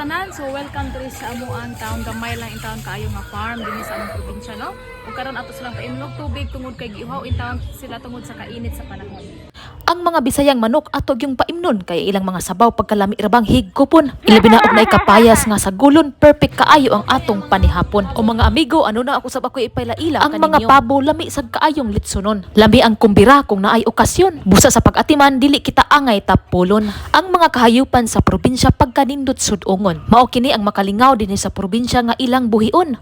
tanan. So welcome to sa amuang town. Gamay lang in town kaayo nga farm dinhi sa among probinsya, no? Ug karon ato silang painlog tubig tungod kay giuhaw in town sila tungod sa kainit sa panahon. Ang mga Bisayang manok atog yung paimnon kay ilang mga sabaw pagkalami rabang higkupon. Ilabi na og nay kapayas nga sa gulon, perfect kaayo ang atong panihapon. O mga amigo, ano na ako sab ako ipailaila ang mga pabo lami sad kaayong litsunon. Lami ang kumbira kung naay okasyon. Busa sa pag-atiman dili kita angay tapulon. Ang mga kahayupan sa probinsya pagkanindot sudongon. Mao kini ang makalingaw dinhi sa probinsya nga ilang buhion.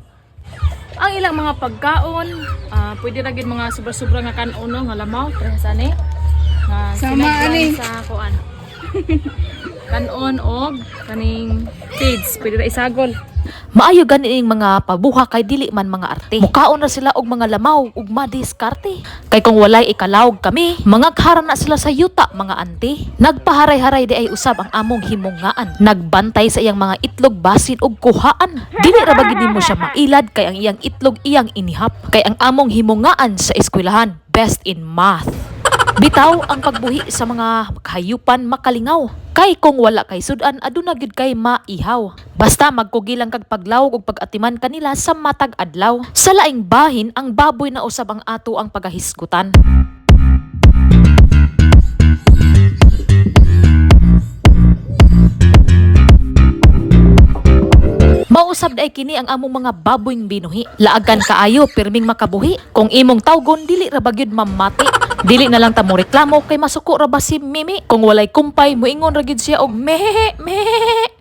Ang ilang mga pagkaon, pwede ra gid mga sobra-sobra nga kanon no, nga lamaw sa ani. Sama ani sa kuan. Kanon og kaning feeds, pwede ra isagol. Maayo ganing mga pabuha kay dili man mga arte. Mukaon na sila og mga lamaw ug madiskarte. Kay kung walay ikalawog kami, mga kaharan na sila sa yuta mga ante. Nagpaharay-haray di ay usab ang among himungaan. Nagbantay sa iyang mga itlog basin og kuhaan. Dili ra ba gid mo siya mailad kay ang iyang itlog iyang inihap. Kay ang among himungaan sa eskwelahan, best in math. Bitaw ang pagbuhi sa mga hayupan makalingaw. Kay kung wala kay sudan aduna gyud kay maihaw. Basta magkugilang kag paglawog ug pag-atiman kanila sa matag adlaw. Sa laing bahin ang baboy na usab ang ato ang pagahisgutan. Mausab day kini ang among mga baboyng binuhi. Laagan kaayo pirming makabuhi. Kung imong tawgon dili ra ba gyud mamati. Dili na lang ta mo reklamo kay masuko ra ba si Mimi. Kung walay kumpay moingon ra gyud siya og mehehe mehehe.